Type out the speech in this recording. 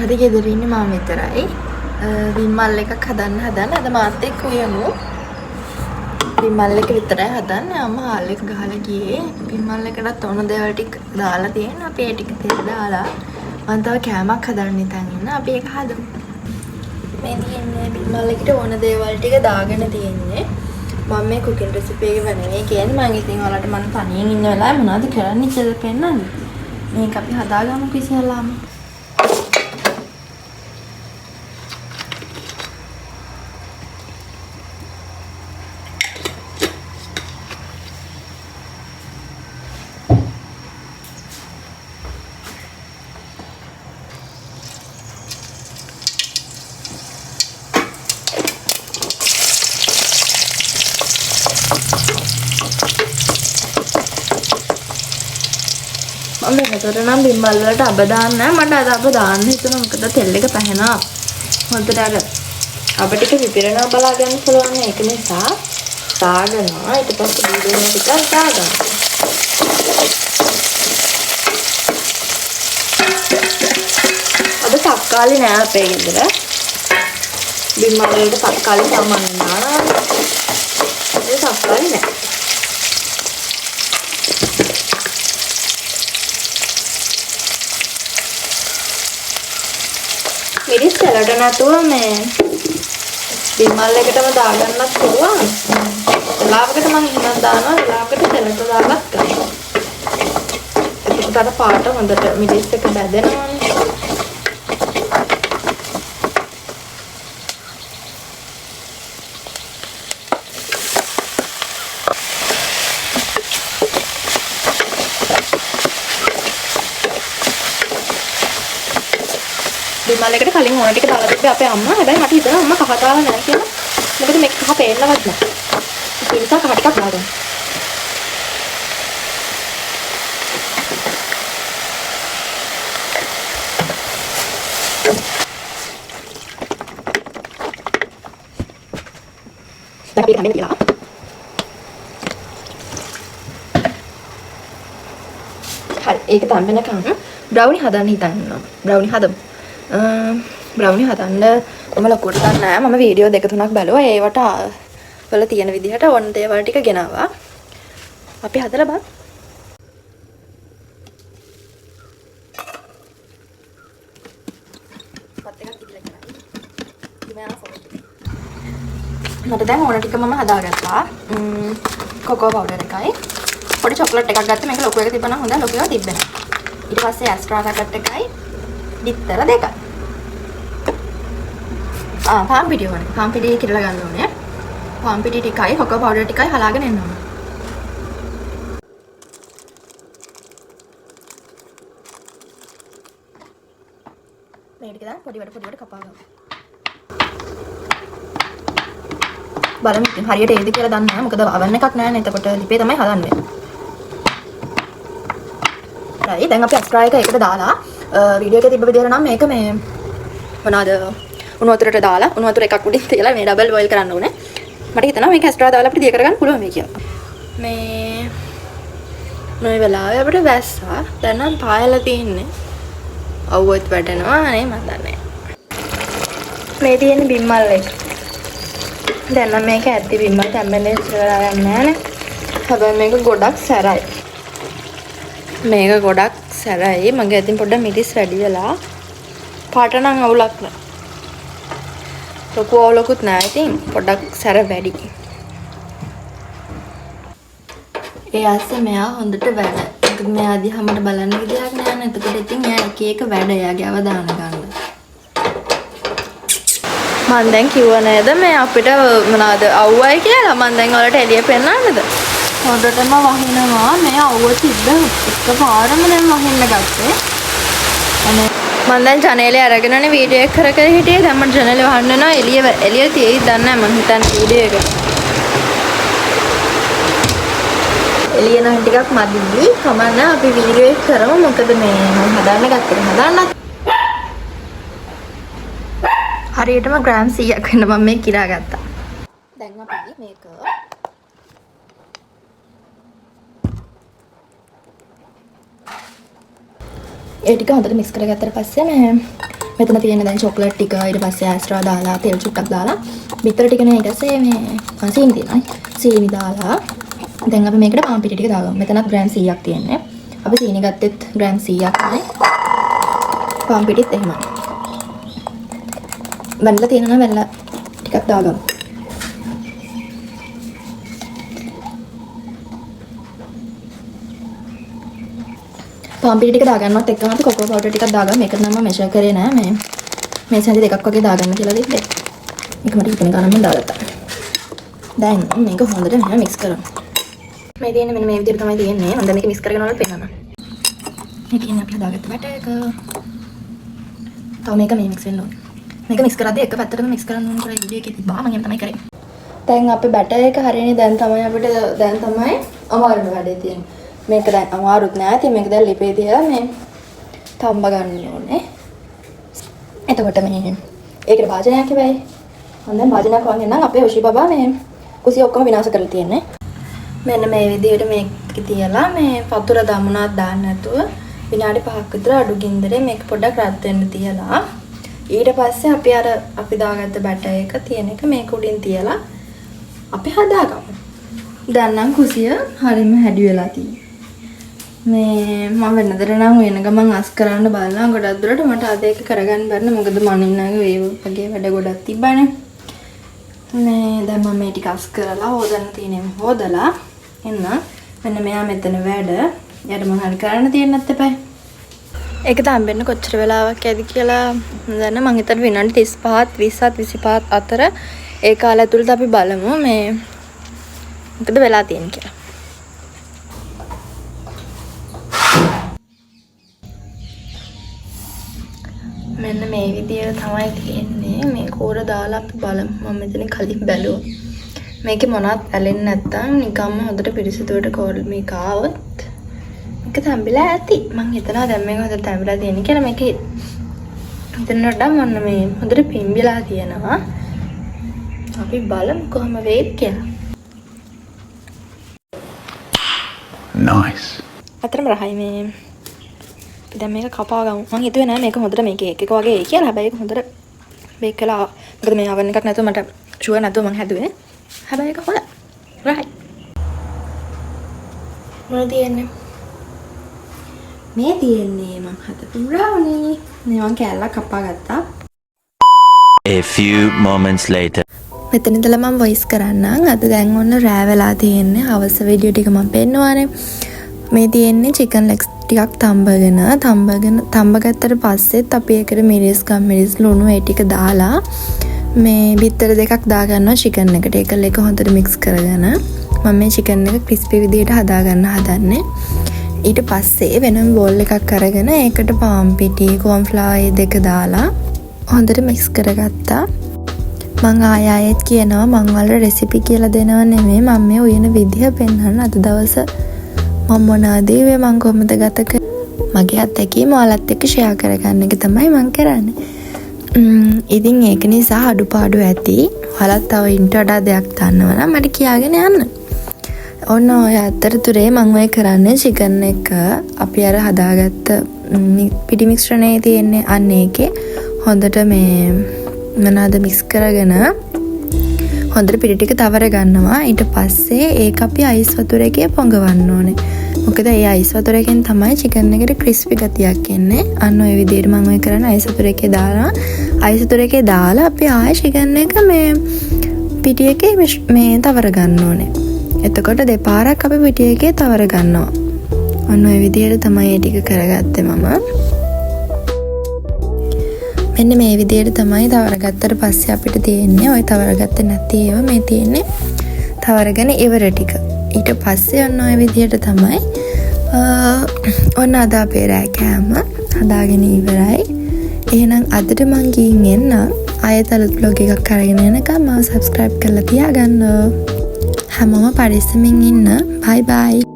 අද ගෙදර ඉන්නේ මම විතරයි. විමල් එකක් හදන්න අද මාත් එක්ක යමු. විමල් එක විතරයි හදන්නේ. අම්මා හාල් එක ගහලා ගියේ. විමල් එකටත් ඕන දේවල් ටික දාලා තියෙනවා. අපි ඒ ටික තෙල් දාලා මම තව කෑමක් හදන්න ඉතින් ඉන්න. අපි ඒක හදමු. මේ තියෙන්නේ විමල් එකට ඕන දේවල් ටික දාගෙන තියෙන්නේ. මම මේ කුකින් රෙසිපි එක වෙනනේ කියන්නේ. මම ඉතින් ඔයාලට මම තනියෙන් ඉන්න වෙලාවේ මොනවද කරන්නේ කියලා පෙන්නන්නේ. මේක අපි හදාගමු කිසියලාම. මම වෙනතොට නම් බිම්බල් වලට අබ දාන්නේ නැහැ. මට අද අබ දාන්න හිතුණා. මොකද තෙල් එක පැහැෙනවා. හොඳට අර අබ ටික විපිරනවා බලා ගන්න පුළුවන්. ඒක නිසා දාගනවා. ඊට පස්සේ බීඩේන ටික දාගන්න. අද තක්කාලි නෑ අපේ ගෙදර. බිම්බල් වලට තක්කාලි සාමාන්‍යයෙන් දානවා. ඒ තක්කාලි නෑ. මිරිස් සැලඩ නැතුව මේ බිමල් එකටම දාගන්නත් පුළුවන්. වෙලාවකට මම එහෙම දානවා. වෙලාවකට සැලඩ දාගත් කරනවා. එතකොට අර පාට හොඳට මිරිස් එක බැදෙනවානේ. බිමල් එකට කලින් ඕන ටික දාලා තිබ්බේ අපේ අම්මා. හැබැයි මට හිතෙනවා අම්මා කහ දාලා නැහැ කියලා. මොකද මේක කහ පේන්නවත් නැහැ. ඒ නිසා කහ ටිකක් දාගන්න. දැන් අපි කන්නේ කියලා. හරි ඒක තම්බෙනකම් බ්‍රවුනි හදන්න හිතන් ඉන්නවා. බ්‍රවුනි හදමු. බ්‍රවුනි හදන්න මම ලොකුවට ගන්න නෑ. මම වීඩියෝ දෙක තුනක් බැලුවා. ඒවට වල තියෙන විදිහට ඕන දේවල් ටික ගෙනාවා. අපි හදලා බලමු. මට දැන් ඕන ටික මම හදාගත්තා. කොකෝ පවුඩර් එකයි පොඩි චොක්ලට් එකක් ගත්තා. මේක ලොකු එක තිබ්බනම් හොඳයි. ලොකු එක තිබ්බේ නෑ. ඊට පස්සේ ඇස්ට්‍රා පැකට් එකයි බිත්තර දෙකයි. පාන් පිටි වනේ. පාන් පිටි කිරලා ගන්න ඕනේ. පාන් පිටි ටිකයි කොකෝ පවුඩර් ටිකයි හලාගෙන එන්න ඕනේ. මේ ටික දැන් පොඩිවට කපා ගමු. බලමු ඉතින් හරියට ඒද කියලා දන්නේ නැහැ. මොකද oven එකක් නැහැ නේ. එතකොට ලිපේ තමයි හදන්නේ. හරි දැන් අපි එක්ස්ට්‍රා එක එකට දාලා වීඩියෝ එකේ තිබ්බ විදිහට නම් මේක මේ මොනවාද උණු වතුරට දාලා උණු වතුර එකක් උඩින් තියලා මේ ඩබල් බොයිල් කරන්න ඕනේ. මට හිතෙනවා මේක එක්ස්ට්‍රා දාලා අපිට දිය කරගන්න පුළුවන් මේ කියලා. මේ වෙලාවේ අපිට වැස්සා දැන් නම් පායලා තින්නේ. අවුවත් වැටෙනවා නේ මන් දන්නේ. මේ තියෙන බිම්මල් එක. දැන් නම් මේක ඇද්දි බිම්මල් තැම්බෙන්නේ ඉස්සරලා යන්නේ නැහැ නේ. හැබැයි මේක ගොඩක් සැරයි. මේක ගොඩක් සැරයි. මගේ අතින් පොඩ්ඩක් මිරිස් වැඩි වෙලා පාට නම් අවුලක් නෑ. ලොකු අවුලකුත් නෑ. ඉතින් පොඩ්ඩක් සැර වැඩි. ඒ ඇස්සේ මෙයා හොඳට වැඩ. ඒක මෙයා දිහා මට බලන්න විදියක් නෑ නේ. එතකොට ඉතින් එයා එක එක වැඩ එයාගේ අවධානය ගන්න. මම දැන් කිව්ව නේද මේ අපිට මොනවාද අවුවයි කියලා. මම දැන් ඔයාලට එළිය පෙන්නන්නද? හොඳටම වහිනවා. මේ අවුව තිබ්බ එකපාරම දැන් වහින්න ගත්තේ. අනේ මම දැන් ජනේලේ අරගෙනනේ වීඩියෝ එක කර කර හිටියේ. දැන් මම ජනේලේ වහන්න යනවා. එළිය තියෙයි දන්නේ නැහැ. මම හිතන්නේ වීඩියෝ එක. එළිය නම් ටිකක් මදිලි. කමන්න අපි වීඩියෝ එක කරමු. මොකද මේ මම හදන්න ගත්තේ. හදන්නත් හරියටම ග්‍රෑම් 100ක් වෙන්න මම මේ කිරා ගත්තා. දැන් අපි මේක ඒ ටික හොඳට මික්ස් කරගත්තට පස්සේ මේ මෙතන තියෙන දැන් චොක්ලට් ටික ඊට පස්සේ ඇස්ට්‍රා දාලා තෙල් චුට්ටක් දාලා බිත්තර ටික නේ ඊට පස්සේ මේ සීනි තියෙනවා. සීනි දාලා දැන් අපි මේකට පාන් පිටි ටික දාගමු. මෙතනත් ග්‍රෑම් 100ක් තියෙන්නේ. අපි සීනි ගත්තෙත් ග්‍රෑම් 100ක්මයි. පාන් පිටිත් එහෙමයි. වැනිලා තියෙනවා වැනිලා ටිකක් දාගමු. පාන් පිටි ටික දාගන්නවත් එක්කම අපි කොකෝ පවුඩර් ටිකක් දාගමු. මේකට නම් මම මෙෂර් කරේ නෑ. මේ සැඳි දෙකක් වගේ දාගන්න කියලා දෙන්නේ. මේක මට හිතෙන ගානක් මම දාගත්තා. දැන් මේක හොඳට මෙහෙම මික්ස් කරමු. මේ තියෙන්නේ මෙන්න මේ විදිහට තමයි තියෙන්නේ. මම දැන් මේක මික්ස් කරගෙන වලට පෙන්නනවා. මේ තියෙන්නේ අපි හදාගත්ත බැටර් එක. තව මේක මේ මික්ස් වෙන්න ඕනේ. මේක මික්ස් කරද්දී එක පැත්තටම මික්ස් කරන්න ඕනේ කියලා වීඩියෝ එකේ තිබ්බා. මම එහෙම තමයි කරේ. දැන් අපේ බැටර් එක හරියනේ දැන් තමයි අමාරුම වැඩේ තියෙන්නේ. මේක දැන් අමාරුත් නෑ. ඉතින් මේක දැන් ලිපේ තියලා මේ තම්බ ගන්න ඕනේ. එතකොට මේ ඒකට භාජනයක් හැබැයි. මම දැන් භාජනයක් වගේ නම් අපේ ඔෂි බබා මේ කුසිය ඔක්කොම විනාශ කරලා තියෙන්නේ. මෙන්න මේ විදිහට මේක තියලා මේ වතුර දමුණක් දාන්න නැතුව විනාඩි 5ක් විතර අඩු ගින්දරේ මේක පොඩ්ඩක් රත් වෙන්න තියලා ඊට පස්සේ අපි දාගත්ත බැටර් එක තියෙන එක මේක උඩින් තියලා අපි හදාගමු. දැන් නම් කුසිය හරියම හැඩි වෙලා තියෙනවා. මේ මම වෙනදට නම් වෙන ගමන් අස් කරන්න බලනවා ගොඩක් දුරට මට අද ඒක කරගන්න බැරි මොකද මනින්නගේ ඒ වගේ වැඩ ගොඩක් තිබ්බනේ. මේ දැන් මම මේ ටික අස් කරලා හොදන්න තියෙනවා. හොදලා එන්න මෙන්න මෙයා මෙතන වැඩ යට මම හරි කරන්න තියෙන්නේ නැත්තේ. ඒක තම්බෙන්න කොච්චර වෙලාවක් ඇති කියලා දැන් මම හිතන්නේ විනාඩි 35ත් 20ත් 25ත් අතර ඒ කාලය ඇතුළත අපි බලමු මේ මොකද වෙලා තියෙන්නේ කියලා. මෙන්න මේ විදියට තමයි තියෙන්නේ. මේ කෝර දාලා අපි බලමු. මම මෙතන කලින් බැලුවා. මේකේ මොනවත් ඇලෙන්නේ නැත්තම් නිකම්ම හොඳට පිරිසිදුවට කෝල් මේක ආවොත් මේක තැඹිලා ඇති. මම හිතනවා දැන් මේක හොඳට තැඹිලා තියෙන කියලා. මේක හිතනකොට මොන්න මේ හොඳට පිම්බිලා තියෙනවා. අපි බලමු කොහොම වෙයිද කියලා. Nice. අතරම රහයි මේ දැන් මේක කපා ගමු. මම හිතුවේ නෑ මේක හොඳට මේක එක වගේ එයි කියලා. හැබැයි ඒක හොඳට බේක් කළා. මොකද මේ oven එකක් නැතුව මට ෂුවර් නැතුව මම හැදුවේ. හැබැයි ඒක හොඳයි. රයිට්. මොනවද තියෙන්නේ? මේ තියෙන්නේ මම හදපු brownie. මේ මම කෑල්ලක් කපා ගත්තා. A few moments later. මෙතන ඉඳලා මම වොයිස් කරන්නම්. අද දැන් ඔන්න රෑ වෙලා තියෙන්නේ. හවස වීඩියෝ ටික මම පෙන්නවානේ. මේ තියෙන්නේ chicken legs ටිකක් තම්බගත්තට පස්සෙත් අපි ඒකට මිරිස් ගම්මිරිස් ලුණු ඒ ටික දාලා මේ බිත්තර දෙකක් දාගන්නවා chicken එකට. ඒකල එක හොඳට mix කරගෙන මම මේ chicken එක crispy විදියට හදාගන්න හදන්නේ. ඊට පස්සේ වෙනම bowl එකක් අරගෙන ඒකට පාන් පිටි corn flour දෙක දාලා හොඳට mix කරගත්තා. මම ආයෙත් කියනවා මම වල රෙසිපි කියලා දෙනව නෙමෙයි. මම මේ උයන විදිහ පෙන්වන්න අද දවසේ මම මොනවද මම කොහොමද ගත කරන්නේ මගේ අත්දැකීම ඔයාලත් එක්ක ෂෙයා කරගන්න එක තමයි මම කරන්නේ. ඉතින් ඒක නිසා අඩුපාඩු ඇති. ඔයාලත් තව ඉන්ට වඩා දෙයක් දන්නවා නම් මට කියාගෙන යන්න. ඔන්න ඔය අතරතුරේ මම ඔය කරන්නේ chicken එක අපි අර හදාගත්ත පිටි මික්ස්චරනේ තියෙන්නේ අන්න ඒකේ හොඳට මේ මොනවාද මික්ස් කරගෙන හොඳට පිටි ටික තවර ගන්නවා. ඊට පස්සේ ඒක අපි අයිස් වතුරේකේ පොඟවන්න ඕනේ. මොකද ඒ අයිස් වතුරේකින් තමයි chicken එකට crispy ගතියක් එන්නේ. අන්න ඔය විදිහට මම ඔය කරන්නේ අයිස් වතුරේකේ දාලා අපි ආයෙ chicken එක මේ පිටි එකේ මේ තවර ගන්න ඕනේ. එතකොට දෙපාරක් අපි පිටි එකේ තවර ගන්නවා. අන්න ඔය විදිහට තමයි ඒ ටික කරගත්තේ මම. මෙන්න මේ විදිහට තමයි තවරගත්තට පස්සේ අපිට තියෙන්නේ ඔය තවරගත්තේ නැති ඒවා මේ තියෙන්නේ තවරගෙන ඉවර ටික. ඊට පස්සේ ඔන්න ඔය විදිහට තමයි ඔන්න අද අපේ රෑ කෑම හදාගෙන ඉවරයි. එහෙනම් අදට මං ගිහින් එන්න. ආයෙත් අලුත් vlog එකක් අරගෙන එනකම් මාව subscribe කරලා තියාගන්න. හැමෝම පරිස්සමින් ඉන්න. bye bye.